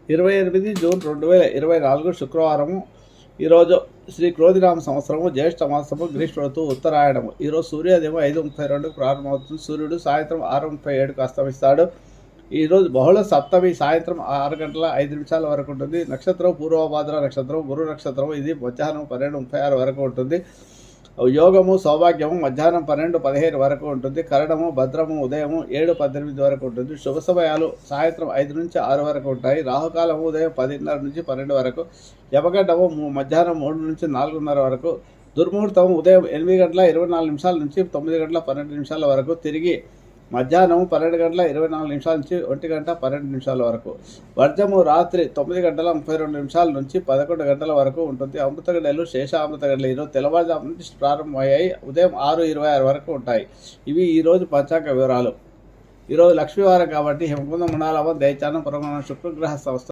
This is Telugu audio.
28 జూన్ 2024 శుక్రవారము. ఈరోజు శ్రీ క్రోధినామ సంవత్సరము, జ్యేష్ఠ మాసము, గ్రీష్మ ఋతువు, ఉత్తరాయణము. ఈరోజు సూర్యోదయం 5:32 ప్రారంభమవుతుంది. సూర్యుడు సాయంత్రం 6:37 అస్తమిస్తాడు. ఈరోజు బహుళ సప్తమి సాయంత్రం 6 గంటల 5 నిమిషాల వరకు ఉంటుంది. నక్షత్రం పూర్వభాద్ర నక్షత్రం, గురు నక్షత్రం. ఇది మధ్యాహ్నం 12:36 వరకు ఉంటుంది. యోగము సౌభాగ్యము మధ్యాహ్నం 12:15 వరకు ఉంటుంది. కరణము భద్రము ఉదయం 7:18 వరకు ఉంటుంది. శుభ సమయాలు సాయంత్రం 5 నుంచి 6 వరకు ఉంటాయి. రాహుకాలము ఉదయం 10:30 నుంచి 12 వరకు. యమగండము మధ్యాహ్నం 3 నుంచి 4:30 వరకు. దుర్ముహూర్తం ఉదయం 8:24 నుంచి 9:12 వరకు. తిరిగి మధ్యాహ్నం 12:24 నుంచి 1:12 వరకు. వర్జము రాత్రి 9:32 నుంచి 11 వరకు ఉంటుంది. అమృత గడియలు శేషామృత గడియలు ఈరోజు తెల్లవారుజాము నుంచి ప్రారంభమయ్యాయి. ఉదయం 6:26 వరకు ఉంటాయి. ఇవి ఈరోజు పంచాంగ వివరాలు. ఈరోజు లక్ష్మీవారం కాబట్టి హిమకుంద మృణాలవం దైత్యానం పురమానం శుక్రగ్రహ సంస్థ